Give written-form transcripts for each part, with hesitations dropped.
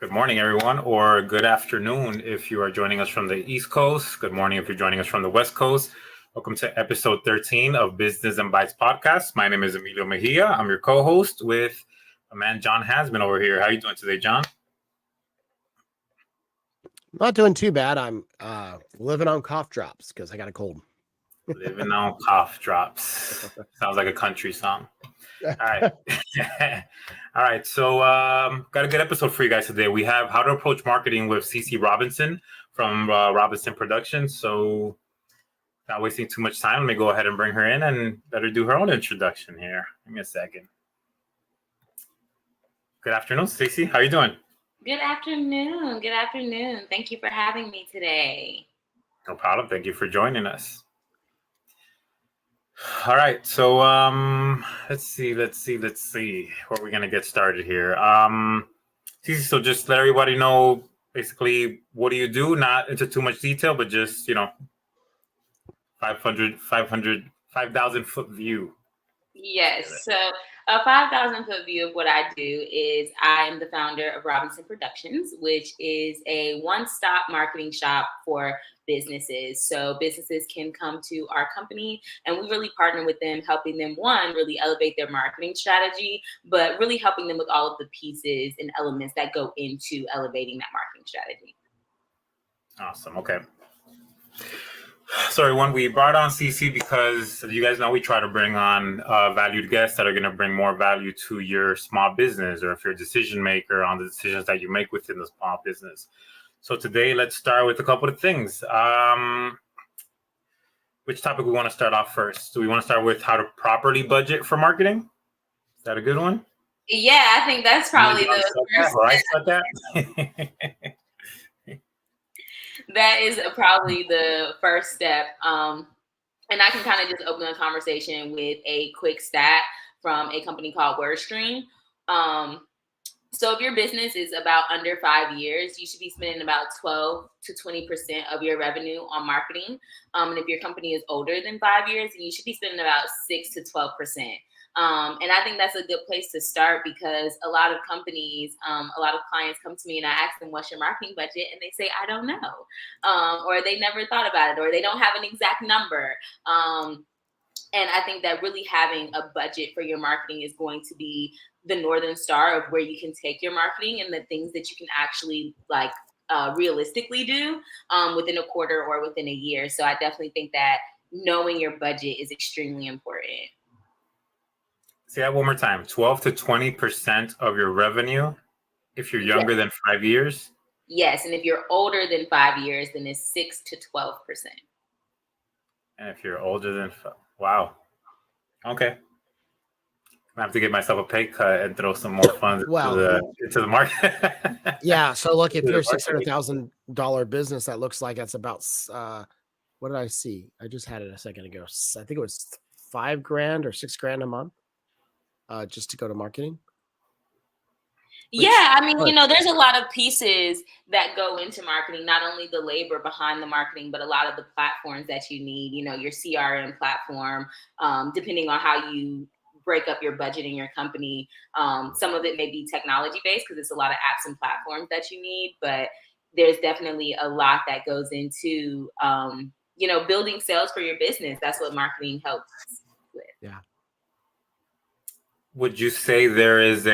Good morning, everyone, or good afternoon if you are joining us from the East Coast. Good morning if you're joining us from the West Coast. Welcome to episode 13 of Business and Bites podcast. My name is Emilio Mejia. I'm your co-host with my man John Hasman over here. How are you doing today, John? Not doing too bad. I'm living on cough drops because I got a cold. Living on cough drops. Sounds like a country song. All right. All right. So got a good episode for you guys today. We have How to Approach Marketing with Ceci Robinson from Robinson Productions. So not wasting too much time, let me go ahead and bring her in and let her do her own introduction here. Give me a second. Good afternoon, Ceci. How are you doing? Good afternoon. Good afternoon. Thank you for having me today. No problem. Thank you for joining us. All right. So let's see. Where are we going to get started here? Ceci, so just let everybody know basically what do you do, not into too much detail, but just, 5,000 foot view. Yes. So a 5,000 foot view of what I do is I am the founder of Robinson Productions, which is a one-stop marketing shop for businesses. So businesses can come to our company and we really partner with them, helping them, one, really elevate their marketing strategy, but really helping them with all of the pieces and elements that go into elevating that marketing strategy. Awesome. Okay. So everyone, we brought on Ceci because, as you guys know, we try to bring on valued guests that are going to bring more value to your small business, or if you're a decision maker on the decisions that you make within the small business. So today, let's start with a couple of things. Which topic we want to start off first? Do we want to start with how to properly budget for marketing? Is that a good one? Yeah, I think that's probably That is probably the first step. And I can kind of just open the conversation with a quick stat from a company called WordStream. So if your business is about under 5 years, you should be spending about 12 to 20% of your revenue on marketing. And if your company is older than 5 years, then you should be spending about 6 to 12%. And I think that's a good place to start because a lot of companies, a lot of clients come to me and I ask them, what's your marketing budget? And they say, I don't know. Or they never thought about it, or they don't have an exact number. And I think that really having a budget for your marketing is going to be the northern star of where you can take your marketing and the things that you can actually realistically do within a quarter or within a year. So I definitely think that knowing your budget is extremely important. Say that one more time. 12 to 20% of your revenue if you're younger than 5 years? Yes. And if you're older than 5 years, then it's 6 to 12%. And if you're older than wow. Okay. I have to get myself a pay cut and throw some more funds into the market. Yeah. So look, if you're a $600,000 business, that looks like it's about, what did I see? I just had it a second ago. I think it was $5,000 or $6,000 a month just to go to marketing. Yeah, I mean, there's a lot of pieces that go into marketing, not only the labor behind the marketing, but a lot of the platforms that you need, your CRM platform, depending on how you break up your budget in your company. Some of it may be technology based because it's a lot of apps and platforms that you need, but there's definitely a lot that goes into, building sales for your business. That's what marketing helps with. Yeah. Would you say there is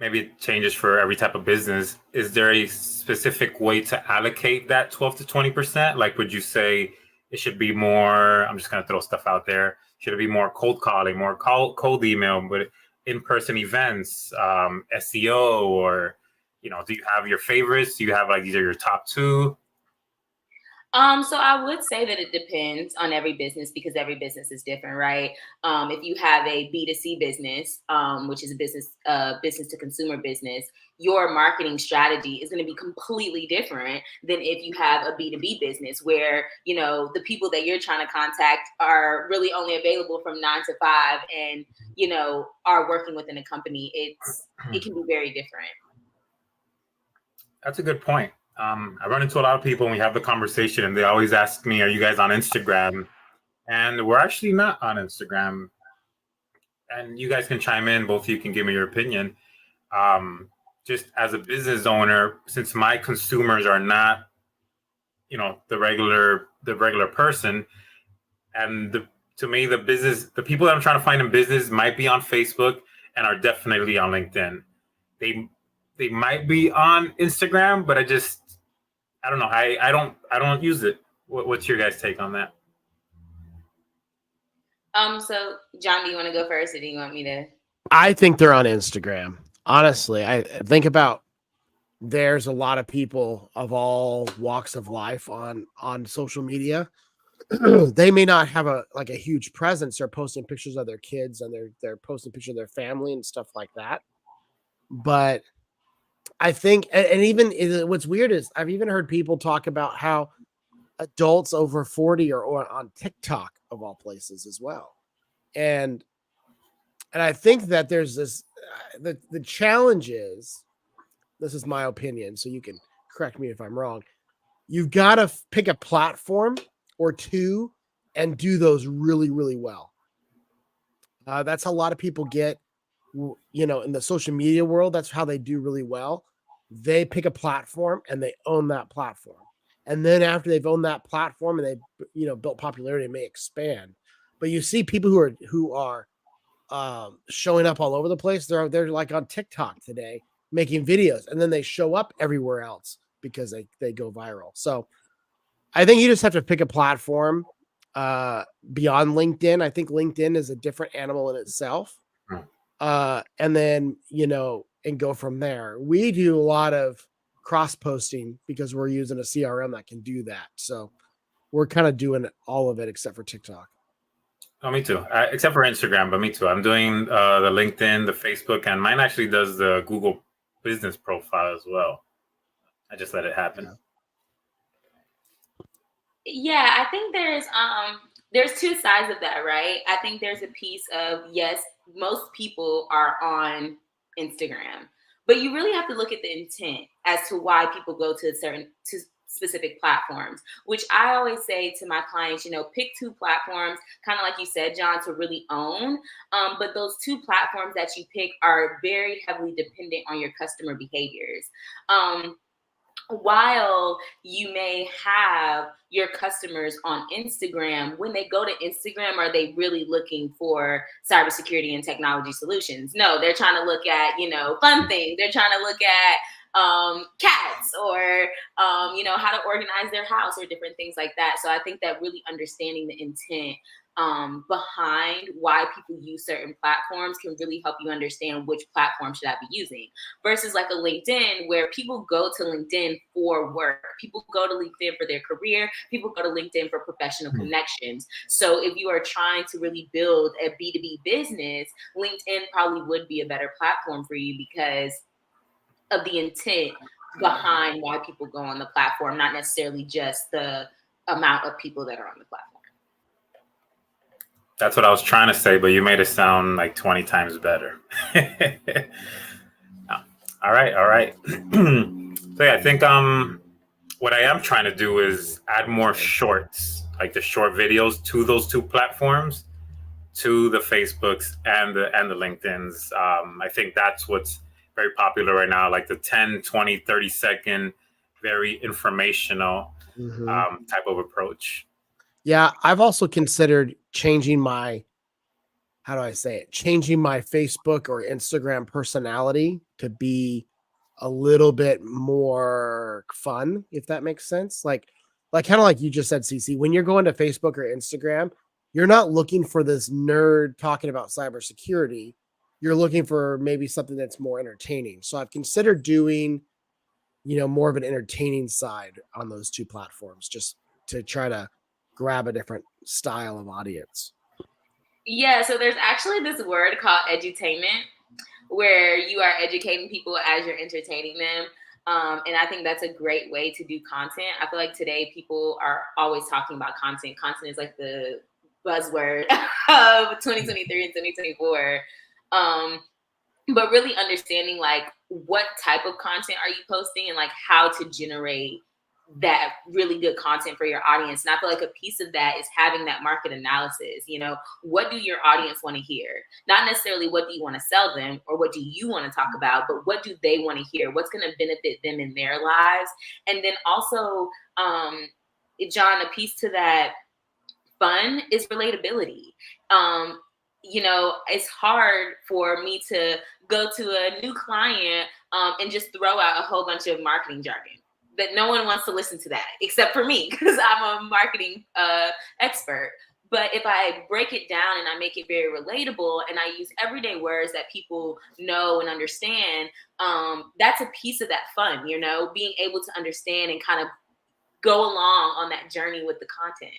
maybe it changes for every type of business. Is there a specific way to allocate that 12 to 20%? Like, would you say it should be more, I'm just going to throw stuff out there. Should it be more cold calling, more cold email, but in-person events, SEO, or, do you have your favorites? Do you have these are your top two? So I would say that it depends on every business because every business is different, right? If you have a B2C business, which is a business to consumer business, your marketing strategy is going to be completely different than if you have a B2B business where, the people that you're trying to contact are really only available from 9 to 5 and, are working within a company. It can be very different. That's a good point. I run into a lot of people and we have the conversation and they always ask me, are you guys on Instagram? And we're actually not on Instagram. And you guys can chime in. Both of you can give me your opinion. just as a business owner, since my consumers are not, the regular person, and to me, the people that I'm trying to find in business might be on Facebook and are definitely on LinkedIn. They might be on Instagram, but I don't know. I don't use it. What's your guys' take on that? So John, do you want to go first, or do you want me to? I think they're on Instagram. Honestly, I think about there's a lot of people of all walks of life on social media. They may not have a huge presence. They're posting pictures of their kids and they're posting pictures of their family and stuff like that. But I think, and even what's weird is I've even heard people talk about how adults over 40 are on TikTok of all places as well. And I think that there's this, the challenge is, this is my opinion, so you can correct me if I'm wrong. You've got to pick a platform or two and do those really, really well. That's how a lot of people get, in the social media world. That's how they do really well. They pick a platform and they own that platform. And then after they've owned that platform and they've, built popularity, it may expand. But you see people who are showing up all over the place. They're like on TikTok today making videos, and then they show up everywhere else because they go viral. So I think you just have to pick a platform beyond LinkedIn. I think LinkedIn is a different animal in itself. And then, and go from there. We do a lot of cross posting because we're using a CRM that can do that. So we're kind of doing all of it except for TikTok. Oh, me too. Except for Instagram, but me too. I'm doing the LinkedIn, the Facebook, and mine actually does the Google business profile as well. I just let it happen. Yeah, I think there's two sides of that, right? I think there's a piece of, yes, most people are on Instagram, but you really have to look at the intent as to why people go to specific platforms, which I always say to my clients, pick two platforms, kind of like you said, John, to really own. But those two platforms that you pick are very heavily dependent on your customer behaviors. While you may have your customers on Instagram, when they go to Instagram, are they really looking for cybersecurity and technology solutions? No, they're trying to look at, fun things. They're trying to look at cats or, how to organize their house or different things like that. So I think that really understanding the intent behind why people use certain platforms can really help you understand which platform should I be using, versus like a LinkedIn where people go to LinkedIn for work. People go to LinkedIn for their career. People go to LinkedIn for professional connections. So if you are trying to really build a B2B business, LinkedIn probably would be a better platform for you because of the intent behind why people go on the platform, not necessarily just the amount of people that are on the platform. That's what I was trying to say, but you made it sound like 20 times better. All right. So yeah, I think what I am trying to do is add more shorts, like the short videos to those two platforms, to the Facebooks and the LinkedIns. I think that's what's very popular right now, like the 10, 20, 30-second, very informational type of approach. Yeah, I've also considered changing my Facebook or Instagram personality to be a little bit more fun, if that makes sense. Like kind of like you just said, Ceci, when you're going to Facebook or Instagram, you're not looking for this nerd talking about cybersecurity. You're looking for maybe something that's more entertaining. So I've considered doing, more of an entertaining side on those two platforms, just to try to grab a different style of audience. Yeah, so there's actually this word called edutainment, where you are educating people as you're entertaining them. And I think that's a great way to do content. I feel like today people are always talking about content. Content is like the buzzword of 2023 and 2024. But really understanding like what type of content are you posting and like how to generate that really good content for your audience. And I feel like a piece of that is having that market analysis. You know, what do your audience want to hear? Not necessarily what do you want to sell them or what do you want to talk about, but what do they want to hear? What's going to benefit them in their lives? And then also, John, a piece to that fun is relatability. You know, it's hard for me to go to a new client and just throw out a whole bunch of marketing jargon that no one wants to listen to that except for me because I'm a marketing expert. But if I break it down and I make it very relatable and I use everyday words that people know and understand, that's a piece of that fun, you know, being able to understand and kind of go along on that journey with the content.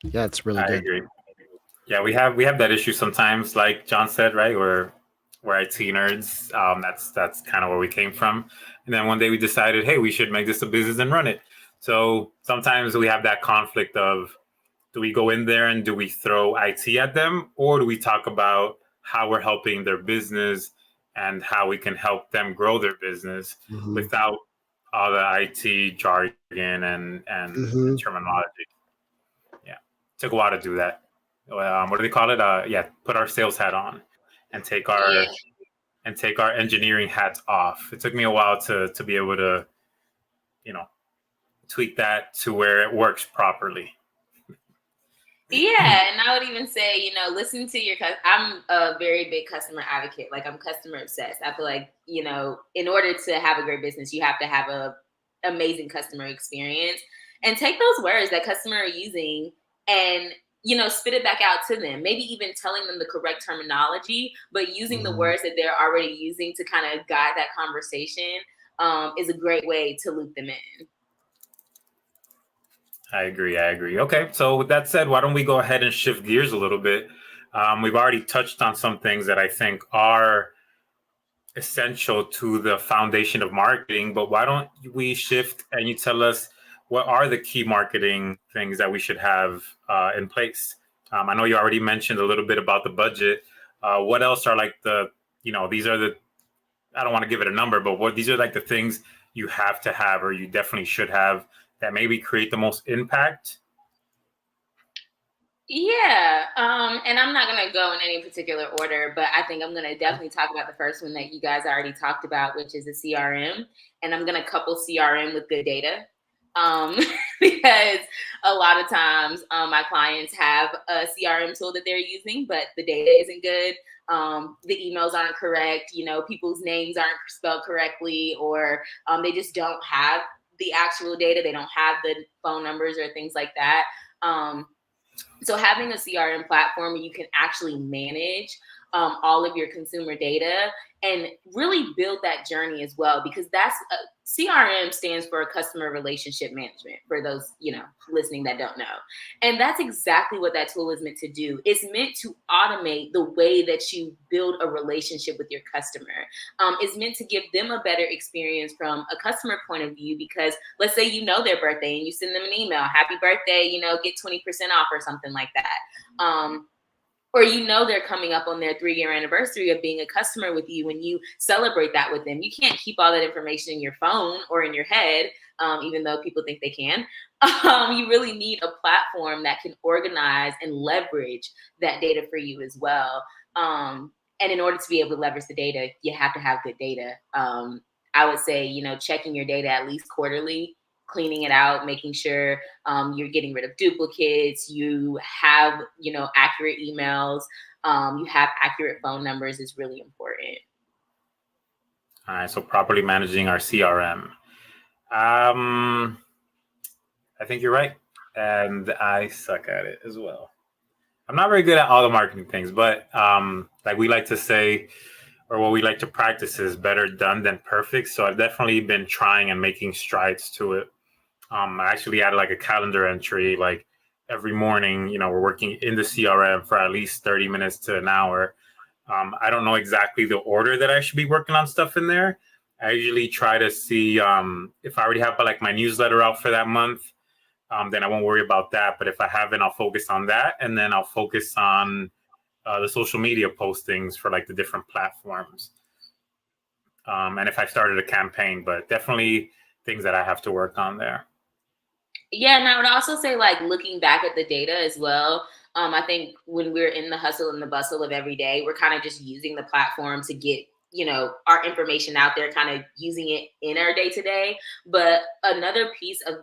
Yeah, it's really good. I agree. Yeah, we have that issue sometimes, like John said, right? We're IT nerds. That's kind of where we came from. And then one day we decided, hey, we should make this a business and run it. So sometimes we have that conflict of, do we go in there and do we throw IT at them, or do we talk about how we're helping their business and how we can help them grow their business without all the IT jargon and terminology? Yeah, took a while to do that. What do they call it? Put our sales hat on and take our engineering hats off. It took me a while to be able to, you know, tweak that to where it works properly. Yeah, and I would even say, you know, listen to your I'm a very big customer advocate. Like, I'm customer obsessed. I feel like, you know, in order to have a great business, you have to have a amazing customer experience, and take those words that customer are using and, you know, spit it back out to them. Maybe even telling them the correct terminology, but using the words that they're already using to kind of guide that conversation is a great way to loop them in. I agree. Okay, so with that said, why don't we go ahead and shift gears a little bit? We've already touched on some things that I think are essential to the foundation of marketing, but why don't we shift and you tell us what are the key marketing things that we should have in place? I know you already mentioned a little bit about the budget. What else are like these are the, I don't want to give it a number, but these are like the things you have to have or you definitely should have that maybe create the most impact? Yeah, and I'm not going to go in any particular order, but I think I'm going to definitely talk about the first one that you guys already talked about, which is a CRM. And I'm going to couple CRM with good data because a lot of times my clients have a CRM tool that they're using, but the data isn't good. The emails aren't correct. You know, people's names aren't spelled correctly, or they just don't have the actual data. They don't have the phone numbers or things like that. So having a CRM platform where you can actually manage all of your consumer data and really build that journey as well, because that's CRM stands for customer relationship management, for those, you know, listening that don't know. And that's exactly what that tool is meant to do. It's meant to automate the way that you build a relationship with your customer. It's meant to give them a better experience from a customer point of view, because let's say you know their birthday and you send them an email, happy birthday, you know, get 20% off or something like that. Or you know they're coming up on their 3-year anniversary of being a customer with you, and you celebrate that with them. You can't keep all that information in your phone or in your head, even though people think they can. You really need a platform that can organize and leverage that data for you as well. And in order to be able to leverage the data, you have to have good data. I would say, you know, checking your data at least quarterly, cleaning it out, making sure you're getting rid of duplicates, you have, you know, accurate emails, you have accurate phone numbers is really important. All right, so properly managing our CRM. I think you're right, and I suck at it as well. I'm not very good at all the marketing things, but like we like to say, or what we like to practice is better done than perfect. So I've definitely been trying and making strides to it. I actually added like a calendar entry, like every morning, you know, we're working in the CRM for at least 30 minutes to an hour. I don't know exactly the order that I should be working on stuff in there. I usually try to see if I already have like my newsletter out for that month, then I won't worry about that. But if I haven't, I'll focus on that. And then I'll focus on the social media postings for like the different platforms. and if I started a campaign, but definitely things that I have to work on there. Yeah, and I would also say, like, looking back at the data as well. I think when we're in the hustle and the bustle of every day, we're kind of just using the platform to get, our information out there, kind of using it in our day to day. But another piece of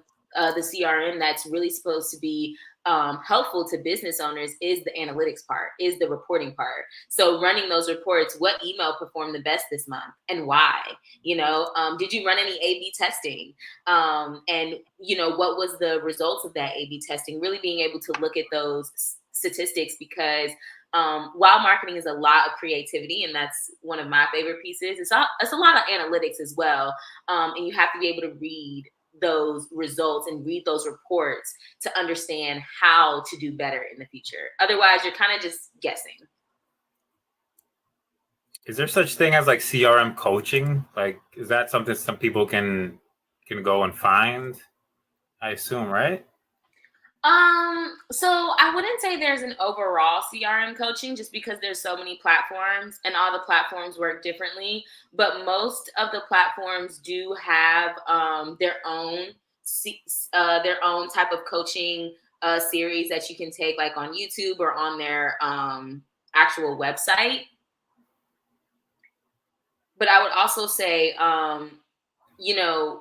the CRM that's really supposed to be helpful to business owners is the analytics part, is the reporting part. So running those reports, what email performed the best this month and why? Did you run any A/B testing? And what was the results of that A/B testing? Really being able to look at those statistics, because while marketing is a lot of creativity, and that's one of my favorite pieces, it's a lot of analytics as well. And you have to be able to read those results and read those reports to understand how to do better in the future. Otherwise, you're kind of just guessing. Is there such thing as like CRM coaching? Like, is that something some people can go and find? I assume, right? So I wouldn't say there's an overall CRM coaching, just because there's so many platforms and all the platforms work differently. But most of the platforms do have their own type of coaching series that you can take, like on YouTube or on their actual website. But I would also say,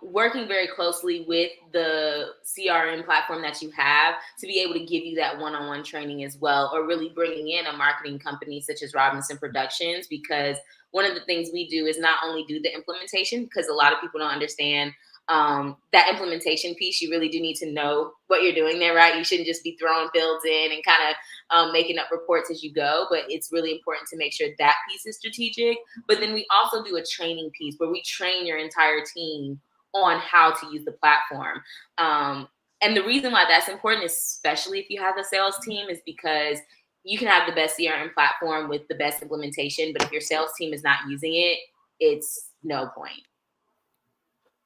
working very closely with the CRM platform that you have to be able to give you that one-on-one training as well, or really bringing in a marketing company such as Robinson Productions, because one of the things we do is not only do the implementation, because a lot of people don't understand that implementation piece. You really do need to know what you're doing there, right? You shouldn't just be throwing builds in and kind of making up reports as you go, but it's really important to make sure that piece is strategic. But then we also do a training piece where we train your entire team on how to use the platform. And the reason why that's important, especially if you have a sales team, is because you can have the best CRM platform with the best implementation, but if your sales team is not using it, it's no point.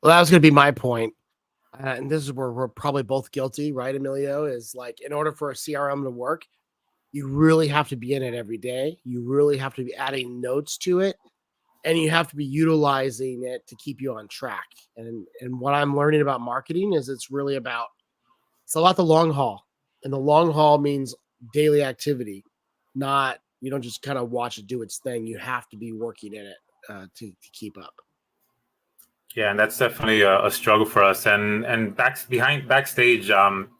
Well, that was going to be my point. And this is where we're probably both guilty, right, Emilio? Is like, in order for a CRM to work, you really have to be in it every day. You really have to be adding notes to it, and you have to be utilizing it to keep you on track. And what I'm learning about marketing is it's a lot the long haul. And the long haul means daily activity, not, you don't just kind of watch it do its thing. You have to be working in it to keep up. Yeah, and that's definitely a struggle for us. And backstage,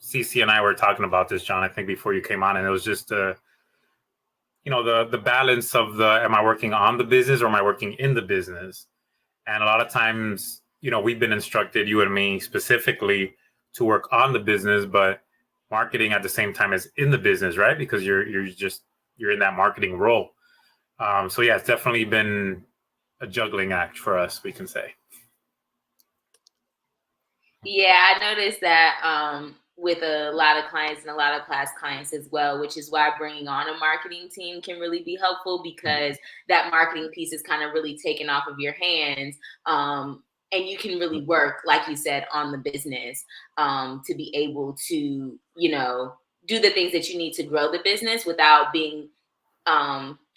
Ceci and I were talking about this, John, I think before you came on, and it was just the balance of am I working on the business or am I working in the business? And a lot of times, we've been instructed, you and me specifically, to work on the business, but marketing at the same time as in the business, right? Because you're in that marketing role. So yeah, it's definitely been a juggling act for us, we can say. Yeah, I noticed that with a lot of clients and a lot of past clients as well, which is why bringing on a marketing team can really be helpful, because that marketing piece is kind of really taken off of your hands. And you can really work, like you said, on the business to be able to, do the things that you need to grow the business without being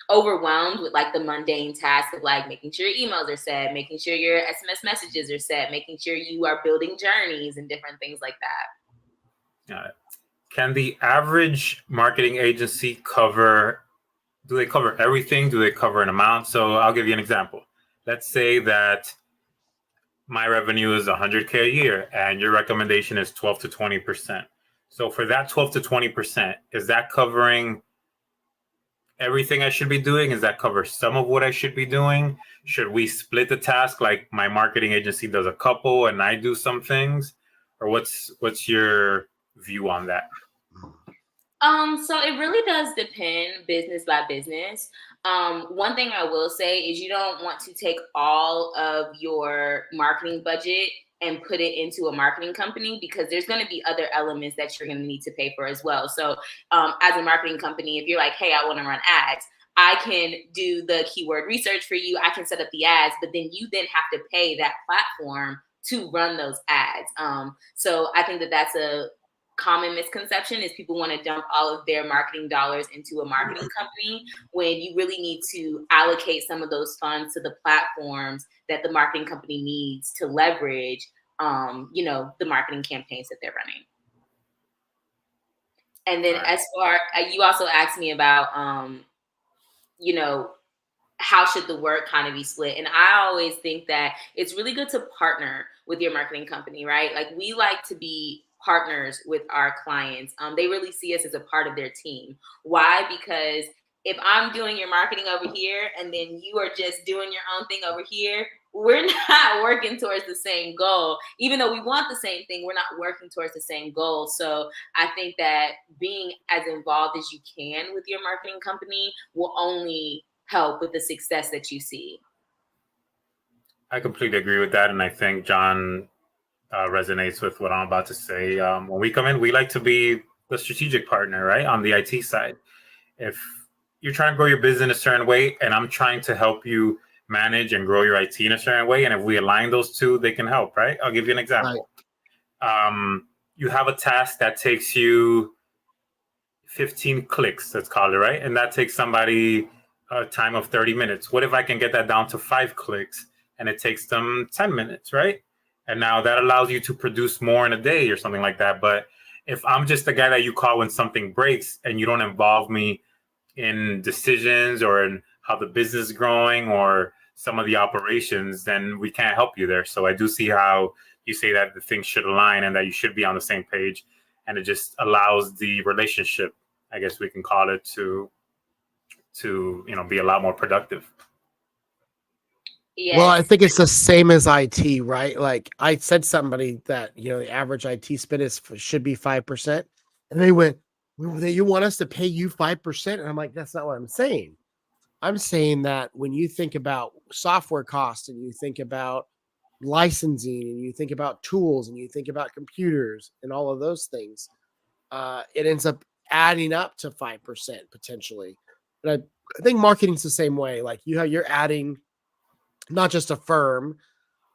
overwhelmed with like the mundane task of like making sure your emails are set, making sure your SMS messages are set, making sure you are building journeys and different things like that. Can the average marketing agency do they cover everything? Do they cover an amount? So I'll give you an example. Let's say that my revenue is 100K a year and your recommendation is 12 to 20%. So for that 12 to 20%, is that covering everything I should be doing? Is that cover some of what I should be doing? Should we split the task? Like my marketing agency does a couple and I do some things, or what's your view on that? So it really does depend business by business. One thing I will say is you don't want to take all of your marketing budget and put it into a marketing company, because there's going to be other elements that you're going to need to pay for as well. So as a marketing company, if you're like, hey, I want to run ads, I can do the keyword research for you. I can set up the ads, but then you then have to pay that platform to run those ads. So I think that that's a common misconception is people want to dump all of their marketing dollars into a marketing company when you really need to allocate some of those funds to the platforms that the marketing company needs to leverage, the marketing campaigns that they're running. And then as far, you also asked me about, how should the work kind of be split? And I always think that it's really good to partner with your marketing company, right? Like, we like to be partners with our clients. They really see us as a part of their team. Why? Because if I'm doing your marketing over here and then you are just doing your own thing over here, we're not working towards the same goal. Even though we want the same thing, we're not working towards the same goal. So I think that being as involved as you can with your marketing company will only help with the success that you see. I completely agree with that. And I think John resonates with what I'm about to say. When we come in, we like to be the strategic partner, right? On the IT side. If you're trying to grow your business in a certain way, and I'm trying to help you manage and grow your IT in a certain way, and if we align those two, they can help, right? I'll give you an example. Right. You have a task that takes you 15 clicks, let's call it, right? And that takes somebody a time of 30 minutes. What if I can get that down to 5 clicks and it takes them 10 minutes, right? And now that allows you to produce more in a day or something like that. But if I'm just the guy that you call when something breaks and you don't involve me in decisions or in how the business is growing or some of the operations, then we can't help you there. So I do see how you say that the things should align and that you should be on the same page. And it just allows the relationship, I guess we can call it, to be a lot more productive. Yes. Well, I think it's the same as IT, right? Like, I said somebody that, the average IT spend should be 5%. And they went, you want us to pay you 5%? And I'm like, that's not what I'm saying. I'm saying that when you think about software costs and you think about licensing and you think about tools and you think about computers and all of those things, it ends up adding up to 5% potentially. But I think marketing's the same way. Like, you're adding not just a firm,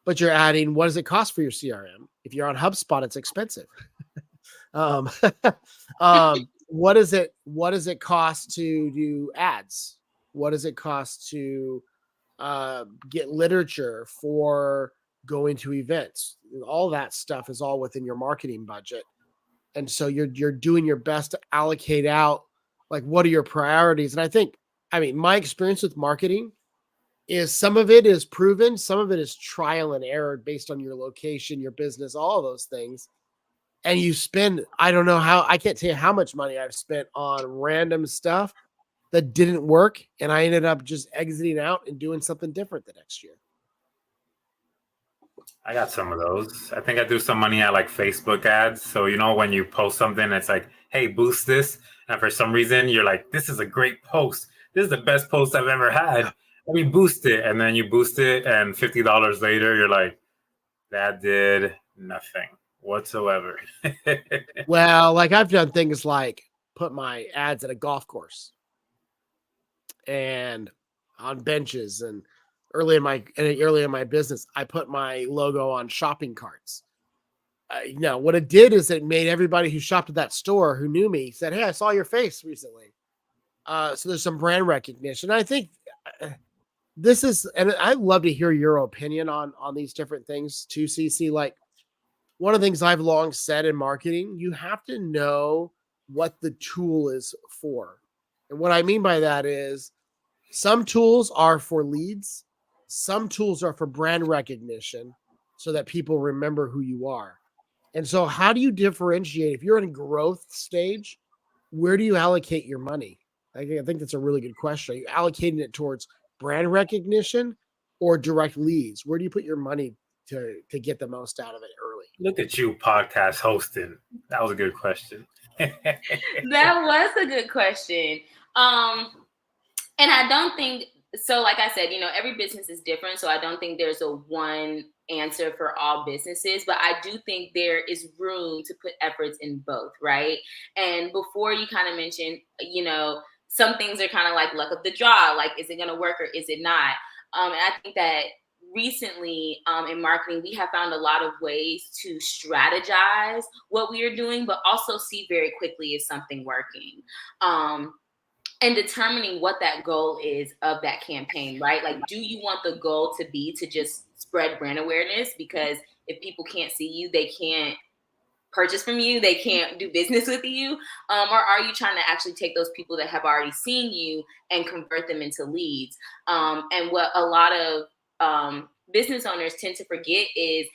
but you're adding, what does it cost for your CRM? If you're on HubSpot, it's expensive. What does it cost to do ads? What does it cost to get literature for going to events? All that stuff is all within your marketing budget. And so you're doing your best to allocate out, like, what are your priorities? And my experience with marketing is some of it is proven, some of it is trial and error based on your location, your business, all of those things. And you spend, I can't tell you how much money I've spent on random stuff that didn't work. And I ended up just exiting out and doing something different the next year. I got some of those. I think I do some money at like Facebook ads. So, when you post something, it's like, hey, boost this. And for some reason, you're like, this is a great post. This is the best post I've ever had. Let me boost it. And then you boost it. And $50 later, you're like, that did nothing whatsoever. Well, like, I've done things like put my ads at a golf course and on benches, and early in my business, I put my logo on shopping carts. What it did is it made everybody who shopped at that store who knew me said, hey, I saw your face recently. So there's some brand recognition. I think this is, and I'd love to hear your opinion on these different things too, Ceci. Like, one of the things I've long said in marketing, you have to know what the tool is for. And what I mean by that is some tools are for leads. Some tools are for brand recognition so that people remember who you are. And so how do you differentiate? If you're in a growth stage, where do you allocate your money? I think that's a really good question. Are you allocating it towards brand recognition or direct leads? Where do you put your money to get the most out of it early? Look at you, podcast hosting. That was a good question. That was a good question. And I don't think so. Like I said, every business is different. So I don't think there's a one answer for all businesses, but I do think there is room to put efforts in both, right? And before, you kind of mentioned, some things are kind of like luck of the draw. Like, is it going to work or is it not? And I think that recently in marketing, we have found a lot of ways to strategize what we are doing, but also see very quickly if something working. And determining what that goal is of that campaign, right? Like, do you want the goal to be to just spread brand awareness? Because if people can't see you, they can't purchase from you, they can't do business with you. Or are you trying to actually take those people that have already seen you and convert them into leads? And what a lot of business owners tend to forget is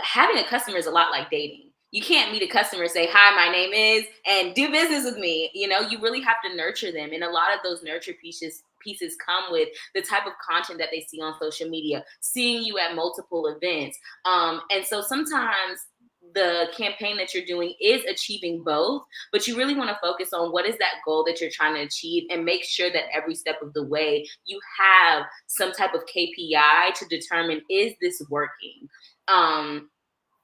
having a customer is a lot like dating. You can't meet a customer, say, hi, my name is, and do business with me. You know, you really have to nurture them. And a lot of those nurture pieces come with the type of content that they see on social media, seeing you at multiple events. And so sometimes the campaign that you're doing is achieving both, but you really want to focus on what is that goal that you're trying to achieve and make sure that every step of the way you have some type of KPI to determine, is this working?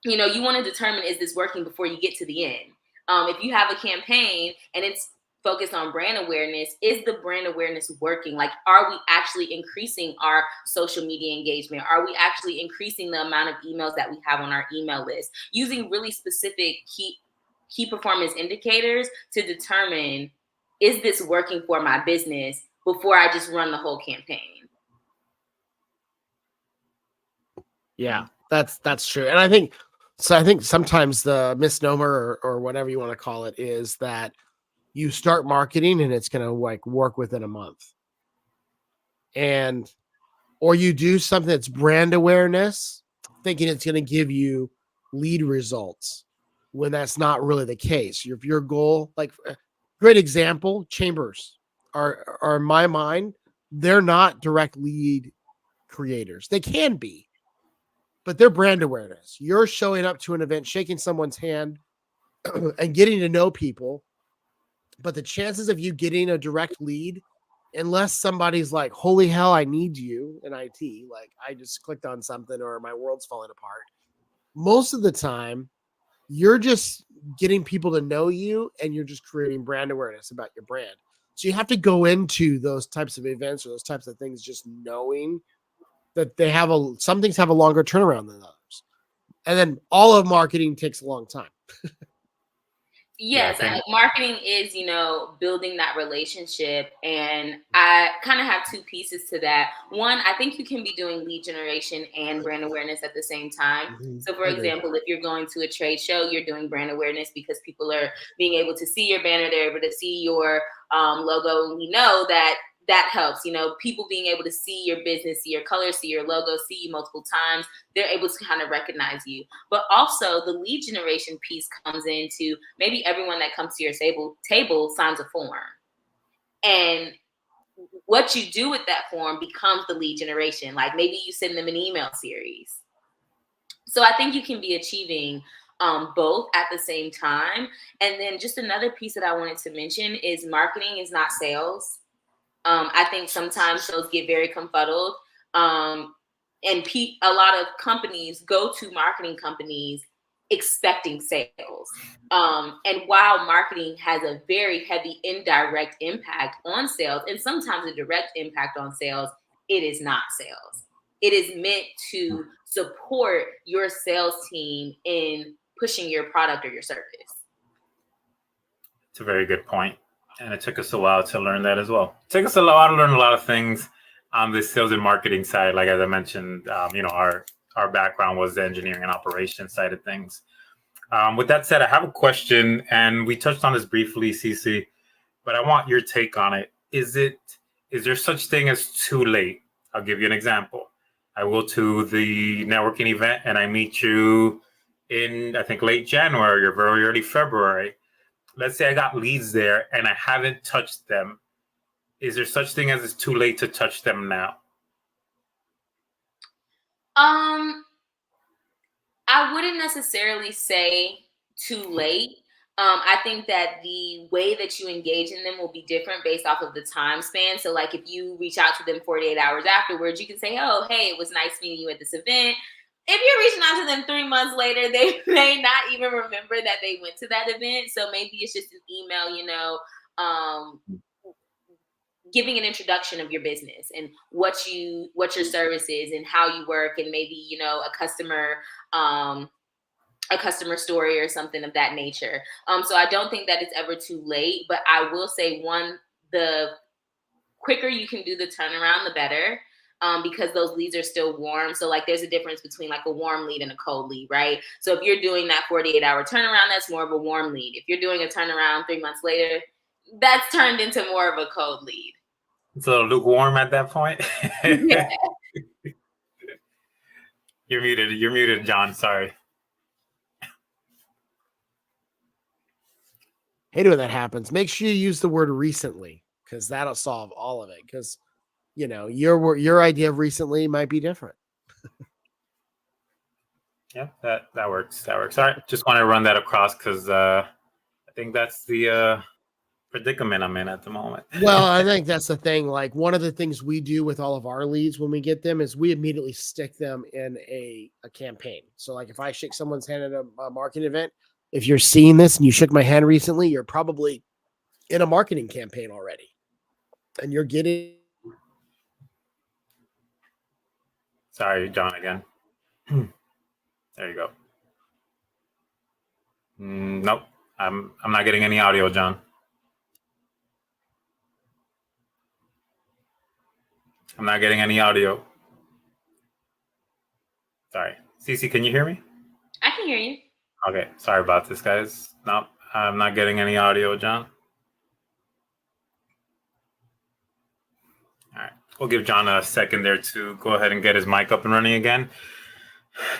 You know, you want to determine, is this working before you get to the end? If you have a campaign and it's focused on brand awareness, is the brand awareness working? Like, are we actually increasing our social media engagement? Are we actually increasing the amount of emails that we have on our email list? Using really specific key performance indicators to determine, is this working for my business before I just run the whole campaign? Yeah, that's true. And I think sometimes the misnomer or whatever you want to call it is that you start marketing and it's going to like work within a month. Or you do something that's brand awareness, thinking it's going to give you lead results when that's not really the case. Your goal, like great example, chambers are in my mind, they're not direct lead creators. They can be, but they're brand awareness. You're showing up to an event, shaking someone's hand and getting to know people. But the chances of you getting a direct lead, unless somebody's like, holy hell, I need you in IT, like I just clicked on something or my world's falling apart. Most of the time, you're just getting people to know you and you're just creating brand awareness about your brand. So you have to go into those types of events or those types of things just knowing that they have some things have a longer turnaround than others. And then all of marketing takes a long time. Yes, marketing is, you know, building that relationship. And I kind of have two pieces to that. One, I think you can be doing lead generation and brand awareness at the same time. Mm-hmm. So for example, if you're going to a trade show, you're doing brand awareness because people are being able to see your banner, they're able to see your logo. And we know that helps, you know, people being able to see your business, see your colors, see your logo, see you multiple times. They're able to kind of recognize you. But also the lead generation piece comes into maybe everyone that comes to your table signs a form. And what you do with that form becomes the lead generation. Like maybe you send them an email series. So I think you can be achieving both at the same time. And then just another piece that I wanted to mention is marketing is not sales. I think sometimes those get very confuddled. And a lot of companies go to marketing companies expecting sales. And while marketing has a very heavy indirect impact on sales, and sometimes a direct impact on sales, it is not sales. It is meant to support your sales team in pushing your product or your service. It's a very good point. And it took us a while to learn that as well. It took us a while to learn a lot of things on the sales and marketing side. Like, as I mentioned, you know, our background was the engineering and operations side of things. With that said, I have a question, and we touched on this briefly, Ceci, but I want your take on it. Is there such thing as too late? I'll give you an example. I go to the networking event and I meet you in, I think, late January or very early February. Let's say I got leads there and I haven't touched them. Is there such thing as it's too late to touch them now? I wouldn't necessarily say too late. I think that the way that you engage in them will be different based off of the time span. So like if you reach out to them 48 hours afterwards, you can say, oh, hey, it was nice meeting you at this event. If you're reaching out to them 3 months later, they may not even remember that they went to that event. So maybe it's just an email, you know, giving an introduction of your business and what your service is and how you work, and maybe, you know, a customer story or something of that nature. So I don't think that it's ever too late, but I will say, the quicker you can do the turnaround, the better. Because those leads are still warm. So like there's a difference between like a warm lead and a cold lead, right? So if you're doing that 48-hour turnaround, that's more of a warm lead. If you're doing a turnaround 3 months later, that's turned into more of a cold lead. It's a little lukewarm at that point. Yeah. You're muted, John. Sorry. Hate it when that happens. Make sure you use the word recently, because that'll solve all of it. Because, you know, your idea of recently might be different. Yeah, that works. That works. All right. Just want to run that across because I think that's the predicament I'm in at the moment. Well, I think that's the thing. Like, one of the things we do with all of our leads when we get them is we immediately stick them in a campaign. So like if I shake someone's hand at a marketing event, if you're seeing this and you shook my hand recently, you're probably in a marketing campaign already. And you're getting. Sorry, John, again. There you go. Nope. I'm not getting any audio, John. I'm not getting any audio. Sorry. Ceci, can you hear me? I can hear you. Okay. Sorry about this, guys. Nope. I'm not getting any audio, John. All right. We'll give John a second there to go ahead and get his mic up and running again.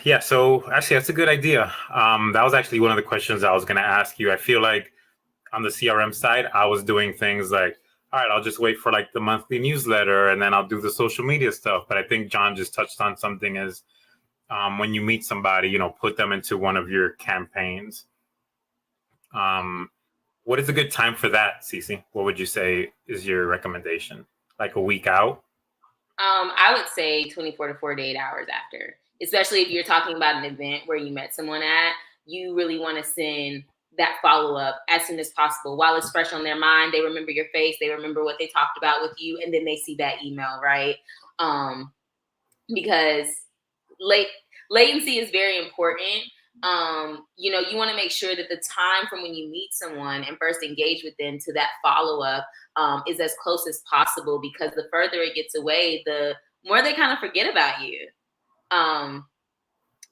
Yeah, so actually that's a good idea. That was actually one of the questions I was going to ask you. I feel like on the CRM side, I was doing things like, all right, I'll just wait for like the monthly newsletter and then I'll do the social media stuff. But I think John just touched on something as when you meet somebody, you know, put them into one of your campaigns. What is a good time for that, Ceci? What would you say is your recommendation? Like a week out? I would say 24 to 48 hours after, especially if you're talking about an event where you met someone at. You really want to send that follow-up as soon as possible while it's fresh on their mind. They remember your face, they remember what they talked about with you, and then they see that email, right? Because latency is very important. You know, you want to make sure that the time from when you meet someone and first engage with them to that follow-up is as close as possible, because the further it gets away, the more they kind of forget about you.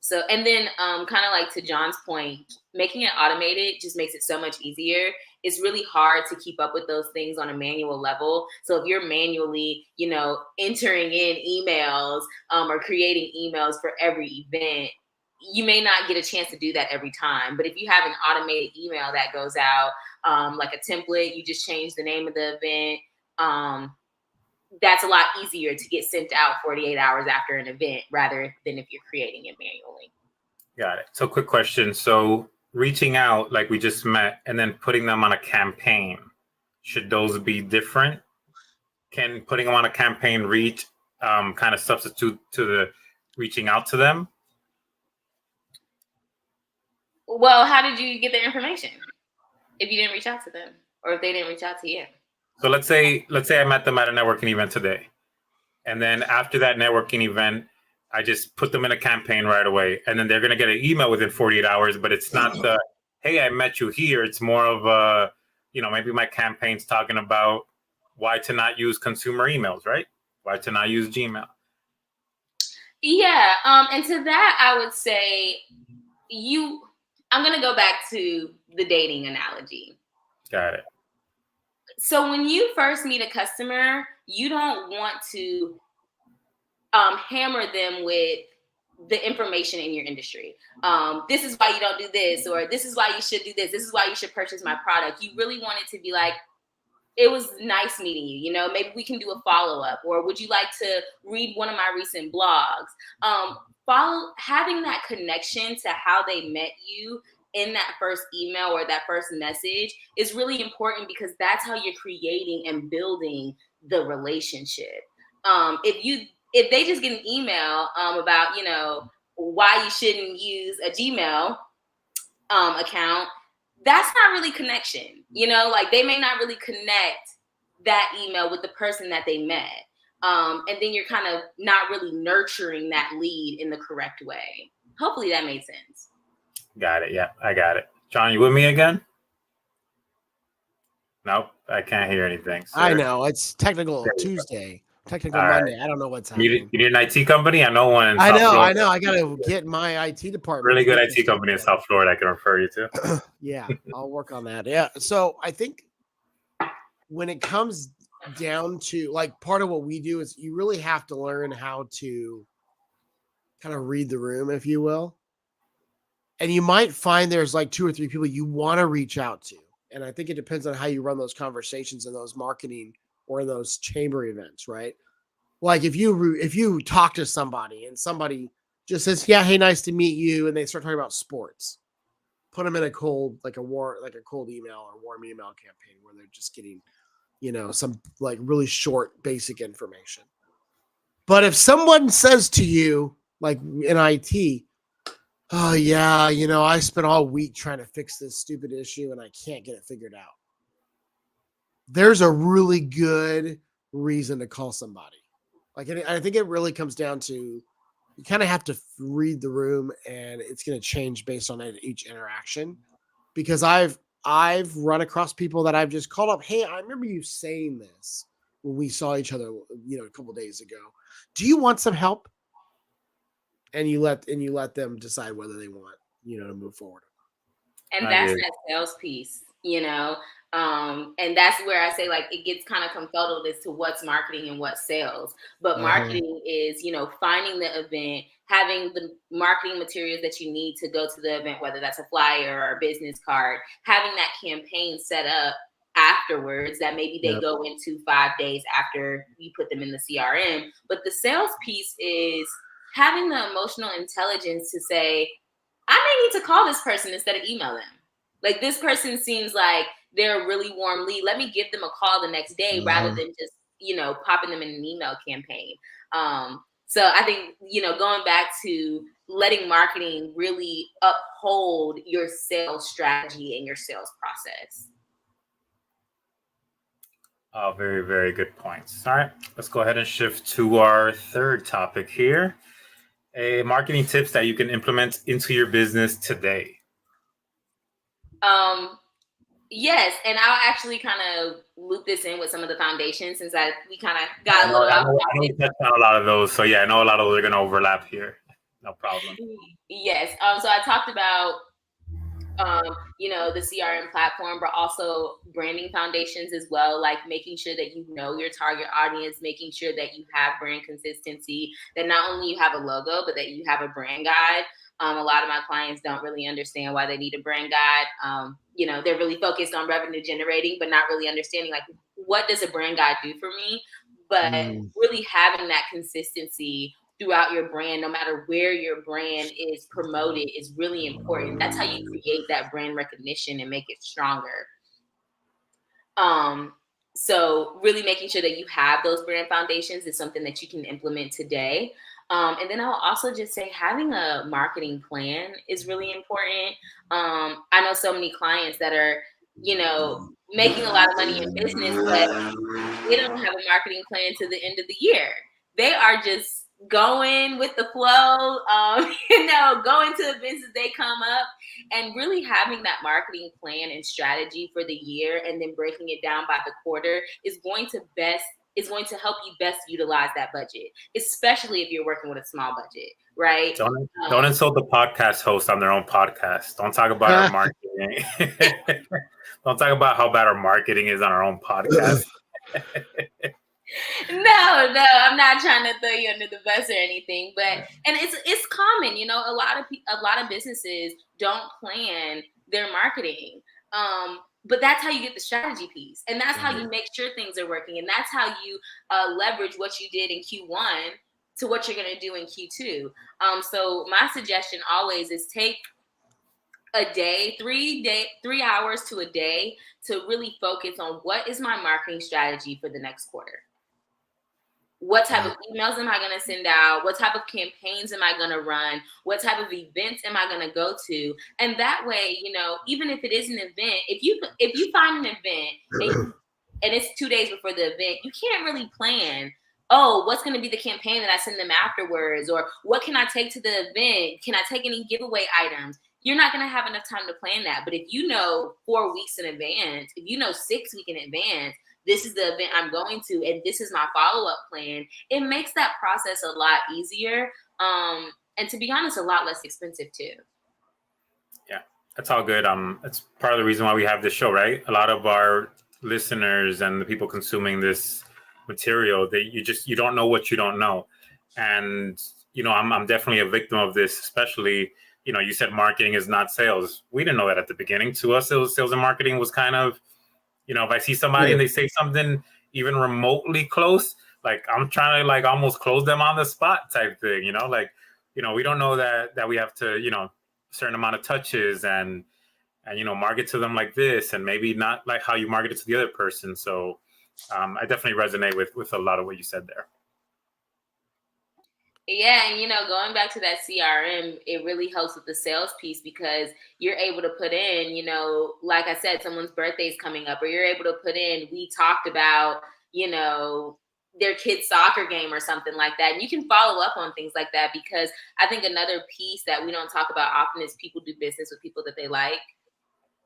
So, and then kind of like to John's point, making it automated just makes it so much easier. It's really hard to keep up with those things on a manual level. So if you're manually, you know, entering in emails or creating emails for every event, you may not get a chance to do that every time. But if you have an automated email that goes out, like a template, you just change the name of the event. That's a lot easier to get sent out 48 hours after an event rather than if you're creating it manually. Got it. So quick question. So reaching out like we just met and then putting them on a campaign, should those be different? Can putting them on a campaign reach kind of substitute to the reaching out to them? Well, how did you get their information if you didn't reach out to them or if they didn't reach out to you? So let's say I met them at a networking event today. And then after that networking event, I just put them in a campaign right away. And then they're going to get an email within 48 hours, but it's not the, hey, I met you here. It's more of a, you know, maybe my campaign's talking about why to not use consumer emails, right? Why to not use Gmail. Yeah. And to that, I would say I'm going to go back to the dating analogy. Got it. So when you first meet a customer, you don't want to hammer them with the information in your industry. This is why you don't do this, or this is why you should do this. This is why you should purchase my product. You really want it to be like, it was nice meeting you. You know, maybe we can do a follow-up, or would you like to read one of my recent blogs? Having that connection to how they met you in that first email or that first message is really important, because that's how you're creating and building the relationship. If they just get an email about, you know, why you shouldn't use a Gmail account, that's not really connection. You know, like they may not really connect that email with the person that they met. And then you're kind of not really nurturing that lead in the correct way. Hopefully that made sense. Got it. Yeah, I got it. John, you with me again? Nope, I can't hear anything. Sir. I know. It's technical Tuesday, technical Monday. Right. I don't know what's happening. You need an IT company? I know one in South Florida. I know. I got to get my IT department. Really good IT company in South Florida I can refer you to. Yeah, I'll work on that. Yeah. So I think when it comes down to like part of what we do is you really have to learn how to kind of read the room, if you will. And you might find there's like 2 or 3 people you want to reach out to. And I think it depends on how you run those conversations in those marketing or in those chamber events, right? Like if you talk to somebody and somebody just says, yeah, hey, nice to meet you. And they start talking about sports, put them in a cold, like a cold email or warm email campaign where they're just getting, some like really short, basic information. But if someone says to you, like in IT, oh yeah, I spent all week trying to fix this stupid issue and I can't get it figured out. There's a really good reason to call somebody. Like, I think it really comes down to you kind of have to read the room, and it's going to change based on each interaction. Because I've run across people that I've just called up. Hey, I remember you saying this when we saw each other, a couple of days ago. Do you want some help? And you let them decide whether they want, to move forward. And that's that sales piece, and that's where I say, like, it gets kind of confuddled as to what's marketing and what's sales. But marketing is, finding the event, having the marketing materials that you need to go to the event, whether that's a flyer or a business card, having that campaign set up afterwards that maybe they go into 5 days after you put them in the CRM. But the sales piece is having the emotional intelligence to say, I may need to call this person instead of email them. Like, this person seems like they're a really warm lead. Let me give them a call the next day rather than just, popping them in an email campaign. So I think, going back to letting marketing really uphold your sales strategy and your sales process. Oh, very, very good points. All right, let's go ahead and shift to our third topic here. Marketing tips that you can implement into your business today. Yes, and I'll actually kind of loop this in with some of the foundations since we kind of got a little. I know we touched on a lot of those, so yeah, I know a lot of those are going to overlap here. No problem. Yes. So I talked about the CRM platform, but also branding foundations as well, like making sure that you know your target audience, making sure that you have brand consistency, that not only you have a logo, but that you have a brand guide. A lot of my clients don't really understand why they need a brand guide. They're really focused on revenue generating, but not really understanding, like, what does a brand guide do for me? But really having that consistency throughout your brand, no matter where your brand is promoted, is really important. That's how you create that brand recognition and make it stronger. So really making sure that you have those brand foundations is something that you can implement today. And then I'll also just say having a marketing plan is really important. I know so many clients that are, making a lot of money in business, but they don't have a marketing plan to the end of the year. They are just going with the flow, going to events as they come up, and really having that marketing plan and strategy for the year, and then breaking it down by the quarter is going to help you best utilize that budget, especially if you're working with a small budget, right? Don't insult the podcast host on their own podcast. Don't talk about our marketing. Don't talk about how bad our marketing is on our own podcast. No, I'm not trying to throw you under the bus or anything, and it's common, a lot of businesses don't plan their marketing. But that's how you get the strategy piece, and that's how you make sure things are working, and that's how you leverage what you did in Q1 to what you're going to do in Q2. So my suggestion always is take a day, 3 hours to a day to really focus on what is my marketing strategy for the next quarter. What type of emails am I going to send out? What type of campaigns am I going to run? What type of events am I going to go to? And that way, even if it is an event, if you find an event and it's 2 days before the event, you can't really plan, oh, what's going to be the campaign that I send them afterwards? Or what can I take to the event? Can I take any giveaway items? You're not going to have enough time to plan that. But if you know 4 weeks in advance, if you know 6 weeks in advance, this is the event I'm going to, and this is my follow-up plan, it makes that process a lot easier. And to be honest, a lot less expensive too. Yeah, that's all good. It's part of the reason why we have this show, right? A lot of our listeners and the people consuming this material, you don't know what you don't know. And, I'm definitely a victim of this, especially, you said marketing is not sales. We didn't know that at the beginning. To us, it was sales and marketing was kind of, if I see somebody and they say something even remotely close, like I'm trying to like almost close them on the spot type thing, we don't know that we have to, a certain amount of touches and market to them like this, and maybe not like how you market it to the other person. So I definitely resonate with a lot of what you said there. Yeah, and going back to that CRM, it really helps with the sales piece because you're able to put in, like I said, someone's birthday is coming up, or you're able to put in, we talked about, their kid's soccer game or something like that. And you can follow up on things like that, because I think another piece that we don't talk about often is people do business with people that they like.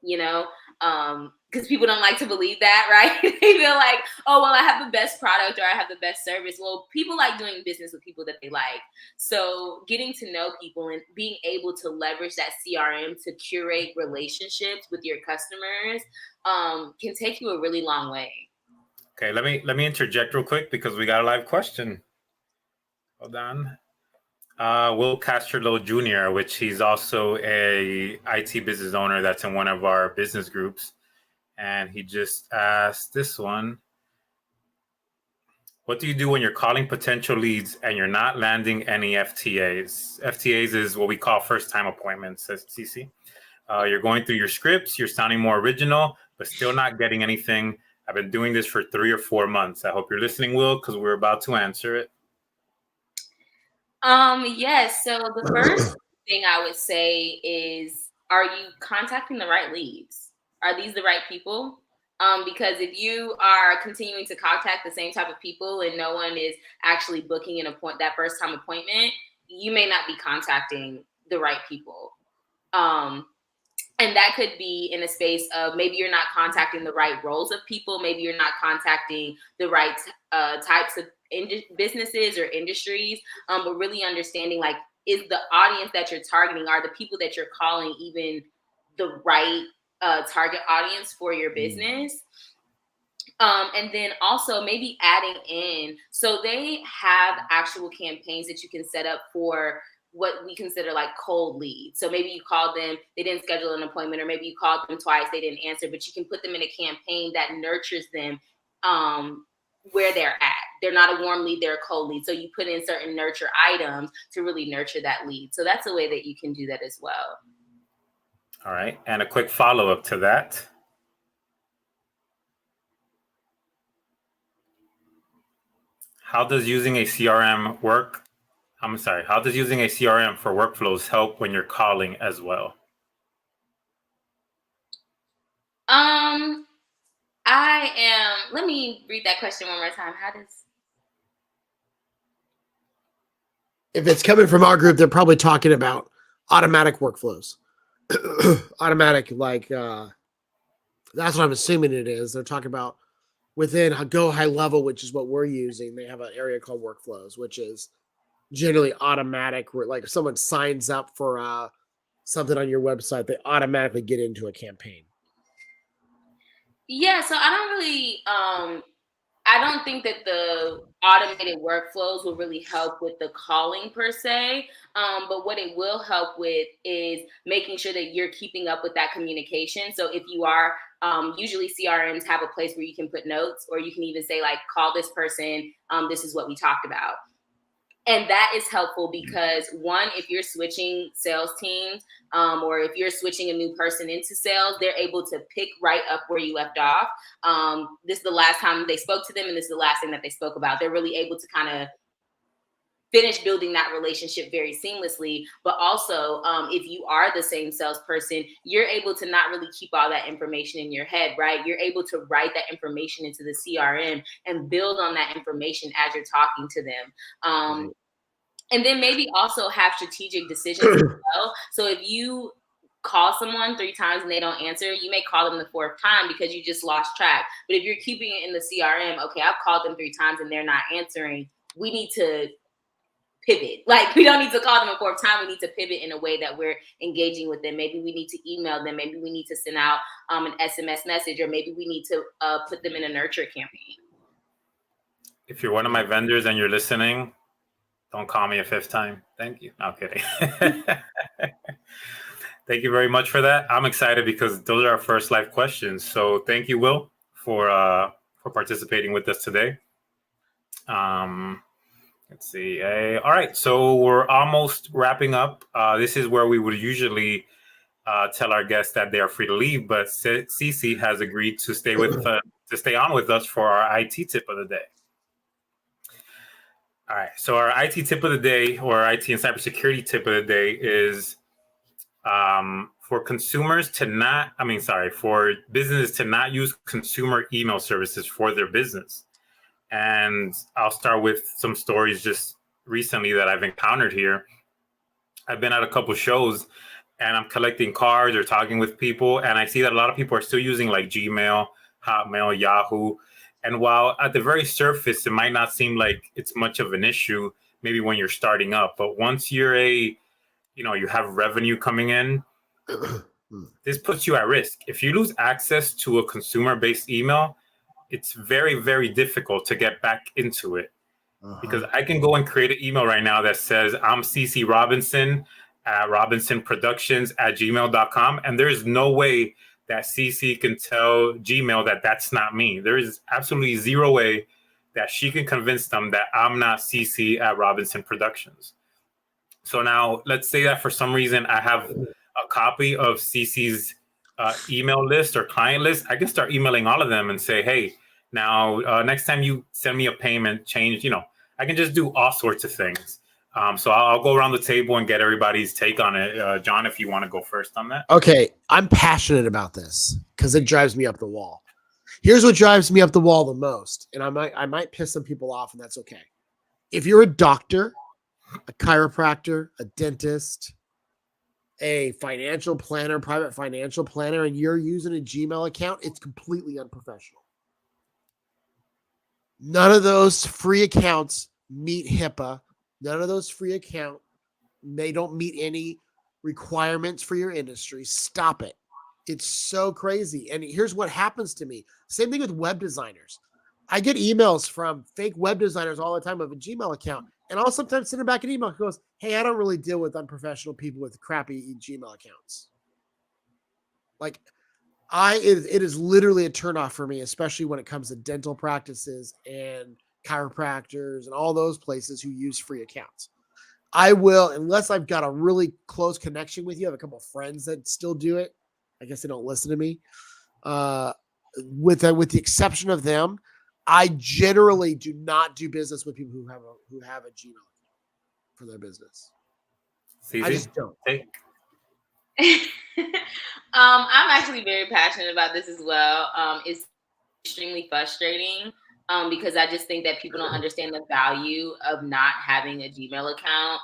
Because people don't like to believe that, right? They feel like, oh, well, I have the best product or I have the best service. Well, people like doing business with people that they like. So getting to know people and being able to leverage that CRM to curate relationships with your customers can take you a really long way. Okay, let me interject real quick because we got a live question. Hold on. Will Casterlo Jr., which he's also a IT business owner that's in one of our business groups. And he just asked this one. What do you do when you're calling potential leads and you're not landing any FTAs? FTAs is what we call first-time appointments, says Ceci. You're going through your scripts, you're sounding more original, but still not getting anything. I've been doing this for 3 or 4 months. I hope you're listening, Will, because we're about to answer it. Yes. So the first thing I would say is, are you contacting the right leads? Are these the right people? Because if you are continuing to contact the same type of people and no one is actually booking that first time appointment, you may not be contacting the right people. And that could be in a space of maybe you're not contacting the right roles of people. Maybe you're not contacting the right types of businesses or industries, but really understanding, like, is the audience that you're targeting, are the people that you're calling even the right target audience for your business? And then also maybe adding in, so they have actual campaigns that you can set up for what we consider like cold leads. So maybe you called them, they didn't schedule an appointment, or maybe you called them twice, they didn't answer, but you can put them in a campaign that nurtures them where they're at. They're not a warm lead, they're a cold lead. So you put in certain nurture items to really nurture that lead. So that's a way that you can do that as well. All right. And a quick follow-up to that. How does using a CRM how does using a CRM for workflows help when you're calling as well? Let me read that question one more time. If it's coming from our group, they're probably talking about automatic workflows. Automatic, like, that's what I'm assuming it is. They're talking about within Go High Level, which is what we're using. They have an area called workflows, which is generally automatic, where like if someone signs up for something on your website, they automatically get into a campaign. Yeah, so I don't think that the automated workflows will really help with the calling per se. But what it will help with is making sure that you're keeping up with that communication. So if you are, usually CRMs have a place where you can put notes, or you can even say, like, call this person, this is what we talked about. And that is helpful because, one, if you're switching sales teams, or if you're switching a new person into sales, they're able to pick right up where you left off. This is the last time they spoke to them, and this is the last thing that they spoke about. They're really able to kind of finish building that relationship very seamlessly. But also, if you are the same salesperson, you're able to not really keep all that information in your head, right? You're able to write that information into the CRM and build on that information as you're talking to them. And then maybe also have strategic decisions as well. So if you call someone 3 times and they don't answer, you may call them the 4th time because you just lost track. But if you're keeping it in the CRM, okay, I've called them 3 times and they're not answering, we need to pivot. Like, we don't need to call them a 4th time. We need to pivot in a way that we're engaging with them. Maybe we need to email them. Maybe we need to send out an SMS message, or maybe we need to put them in a nurture campaign. If you're one of my vendors and you're listening, don't call me a 5th time. Thank you. No, kidding. Thank you very much for that. I'm excited because those are our first live questions. So thank you, Will, for participating with us today. Let's see. All right. So we're almost wrapping up. This is where we would usually tell our guests that they are free to leave, but Ceci has agreed to stay on with us for our IT tip of the day. All right. So our IT tip of the day, or IT and cybersecurity tip of the day, is for businesses to not use consumer email services for their business. And I'll start with some stories just recently that I've encountered here. I've been at a couple shows and I'm collecting cards or talking with people, and I see that a lot of people are still using like Gmail, Hotmail, Yahoo. And while at the very surface, it might not seem like it's much of an issue, maybe when you're starting up, but once you're you have revenue coming in, this puts you at risk. If you lose access to a consumer-based email, it's very, very difficult to get back into it. Because I can go and create an email right now that says, I'm Ceci Robinson at robinsonproductions@gmail.com. And there's no way that Ceci can tell Gmail that that's not me. There is absolutely zero way that she can convince them that I'm not Ceci at Robinson Productions. So now let's say that for some reason I have a copy of Ceci's email list or client list. I can start emailing all of them and say, hey, now next time you send me a payment, change, I can just do all sorts of things. So I'll go around the table and get everybody's take on it. John, if you want to go first on that. Okay, I'm passionate about this because it drives me up the wall. Here's what drives me up the wall the most, and I might piss some people off, and that's okay. If you're a doctor, a chiropractor, a dentist, a financial planner, private financial planner, and you're using a Gmail account, it's completely unprofessional. None of those free accounts meet HIPAA. None of those free accounts, they don't meet any requirements for your industry. Stop it. It's so crazy. And here's what happens to me. Same thing with web designers. I get emails from fake web designers all the time of a Gmail account. And I'll sometimes send them back an email that goes, hey, I don't really deal with unprofessional people with crappy Gmail accounts. Like, it is literally a turnoff for me, especially when it comes to dental practices and chiropractors and all those places who use free accounts. I will, unless I've got a really close connection with you, I have a couple of friends that still do it. I guess they don't listen to me. With the exception of them, I generally do not do business with people who have a Gmail account for their business. Ceci? I just don't. Hey. I'm actually very passionate about this as well. It's extremely frustrating because I just think that people don't understand the value of not having a Gmail account.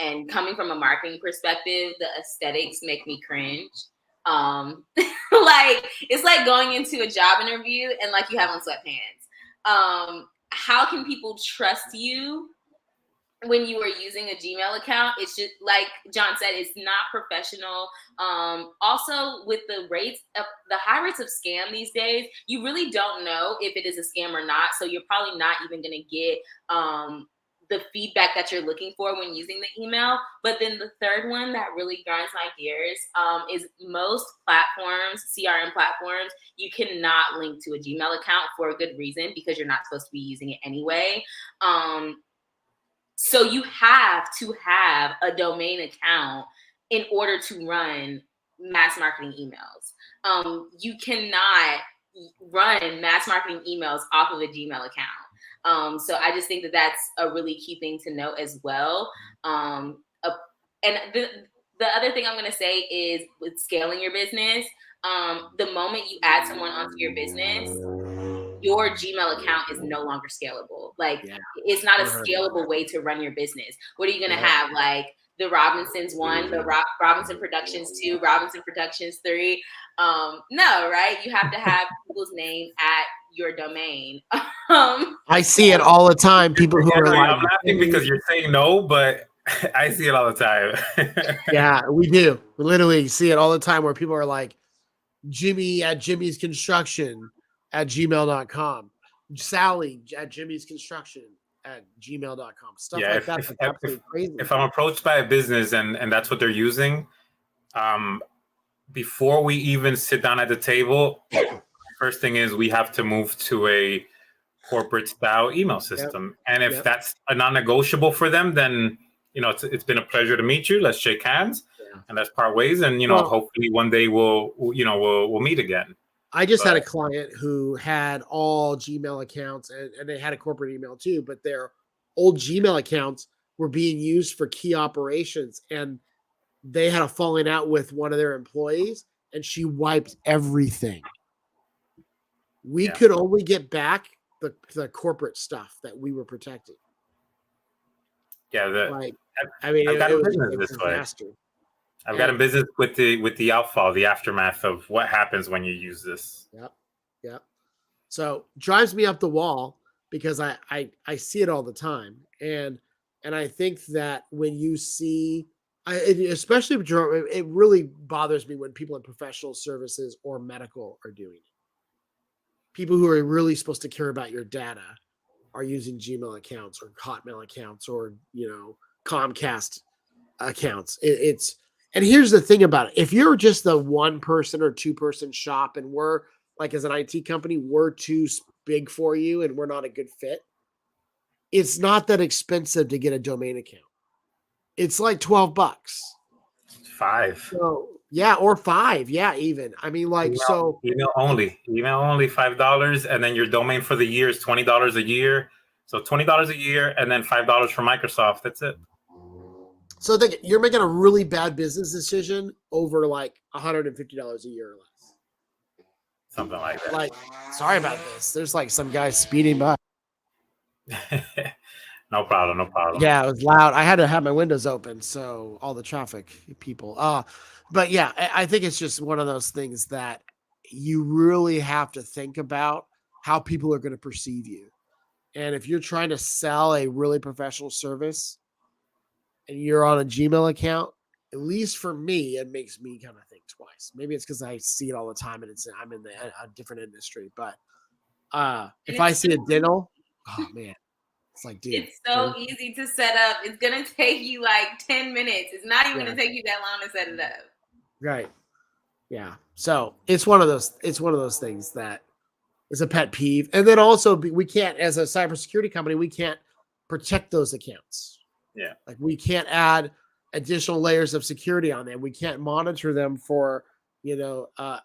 And coming from a marketing perspective, the aesthetics make me cringe. Like, it's like going into a job interview and like you have on sweatpants. How can people trust you when you are using a Gmail account? It's just like John said, it's not professional. Also, with the high rates of scam these days, you really don't know if it is a scam or not. So you're probably not even going to get the feedback that you're looking for when using the email. But then the third one that really grinds my gears is most platforms, CRM platforms, you cannot link to a Gmail account for a good reason, because you're not supposed to be using it anyway. So you have to have a domain account in order to run mass marketing emails. You cannot run mass marketing emails off of a Gmail account. So I just think that that's a really key thing to note as well. And the other thing I'm going to say is with scaling your business, the moment you add someone onto your business, your Gmail account is no longer scalable. Like it's not a scalable way to run your business. What are you going to have? Like the Robinsons 1, the Robinson Productions 2, Robinson Productions 3. No, right? You have to have people's name at your domain. I see it all the time. People who are like, I'm laughing because you're saying no, but I see it all the time. Yeah, we do. We literally see it all the time where people are like, Jimmy at Jimmy's Construction at gmail.com, Sally at Jimmy's Construction at gmail.com. Stuff like that. Crazy. If I'm approached by a business and that's what they're using, before we even sit down at the table, first thing is we have to move to a corporate style email system. And if that's a non-negotiable for them, then it's been a pleasure to meet you. Let's shake hands and let's part ways. And hopefully one day we'll meet again. I just had a client who had all Gmail accounts and they had a corporate email too, but their old Gmail accounts were being used for key operations, and they had a falling out with one of their employees, and she wiped everything. We could only get back the corporate stuff that we were protecting. Yeah, I've got a business this way. I've got a business with the outfall, the aftermath of what happens when you use this. Yep. So drives me up the wall because I see it all the time, and I think that when you see, especially it really bothers me when people in professional services or medical are doing it. People who are really supposed to care about your data are using Gmail accounts or Hotmail accounts or Comcast accounts. And here's the thing about it. If you're just the 1 person or 2 person shop and we're like, as an IT company, we're too big for you and we're not a good fit, it's not that expensive to get a domain account. It's like $12. 5. So, yeah, or 5. Yeah, even. I mean, like, email only $5, and then your domain for the year is $20 a year. So $20 a year, and then $5 for Microsoft. That's it. So you're making a really bad business decision over like $150 a year or less. Something like that. Like, sorry about this. There's like some guy speeding by. No problem. Yeah, it was loud. I had to have my windows open, so all the traffic people. But yeah, I think it's just one of those things that you really have to think about how people are going to perceive you. And if you're trying to sell a really professional service and you're on a Gmail account, at least for me, it makes me kind of think twice. Maybe it's because I see it all the time and I'm in a different industry. But if I see a dental, oh man, it's like, dude, it's so easy to set up. It's gonna take you like 10 minutes. It's not even gonna take you that long to set it up. Right. Yeah. So it's one of those things that is a pet peeve. And then also we can't, as a cybersecurity company, we can't protect those accounts. Yeah. Like we can't add additional layers of security on them. We can't monitor them for,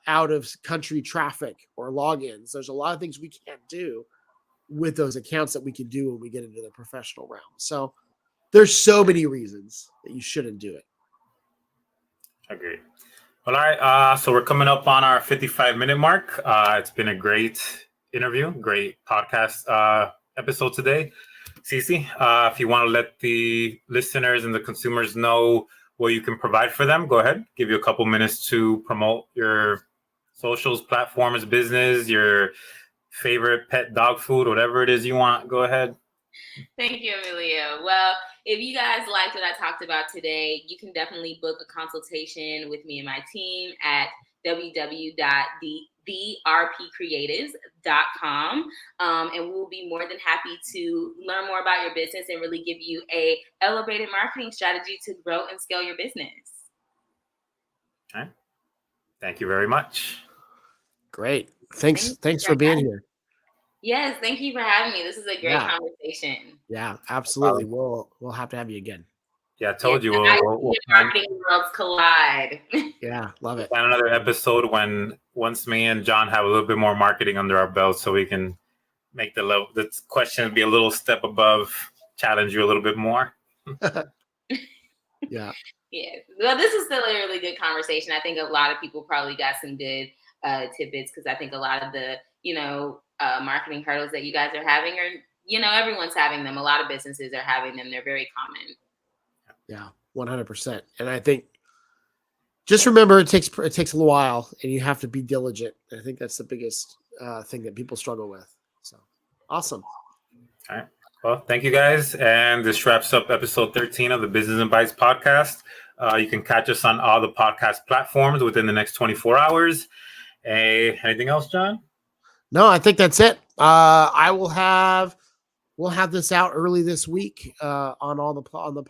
out of country traffic or logins. There's a lot of things we can't do with those accounts that we can do when we get into the professional realm. So there's so many reasons that you shouldn't do it. Agreed. All right. So we're coming up on our 55-minute mark. It's been a great interview, great podcast episode today. Ceci, if you want to let the listeners and the consumers know what you can provide for them, go ahead. Give you a couple minutes to promote your socials, platforms, business, your favorite pet dog food, whatever it is you want. Go ahead. Thank you, Emilio. Well, if you guys liked what I talked about today, you can definitely book a consultation with me and my team at www.therpcreatives.com. And we'll be more than happy to learn more about your business and really give you a elevated marketing strategy to grow and scale your business. All right. Thank you very much. Great. Thanks for being here. Yes, thank you for having me. This is a great conversation. Yeah, absolutely. We'll have to have you again. Yeah, I told you. We'll marketing worlds collide. Yeah, love it. Plan another episode once me and John have a little bit more marketing under our belt, so we can make the question be a little step above, challenge you a little bit more. Yeah. Yeah. Well, this is still a really good conversation. I think a lot of people probably got some good tidbits, because I think a lot of the, marketing hurdles that you guys are having are, everyone's having them. A lot of businesses are having them. They're very common. Yeah, 100%. And I think just remember it takes a little while, and you have to be diligent. I think that's the biggest thing that people struggle with. So awesome. All right. Well, thank you guys. And this wraps up episode 13 of the Business and Bites podcast. You can catch us on all the podcast platforms within the next 24 hours. Anything else, John? No, I think that's it. We'll have this out early this week on all the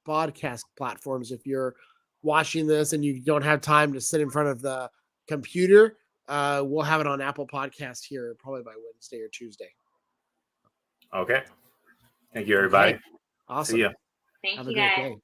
podcast platforms. If you're watching this and you don't have time to sit in front of the computer, we'll have it on Apple Podcast here probably by Wednesday or Tuesday. Okay. Thank you, everybody. Okay. Awesome. See ya. Thank Have you, a great guys. day.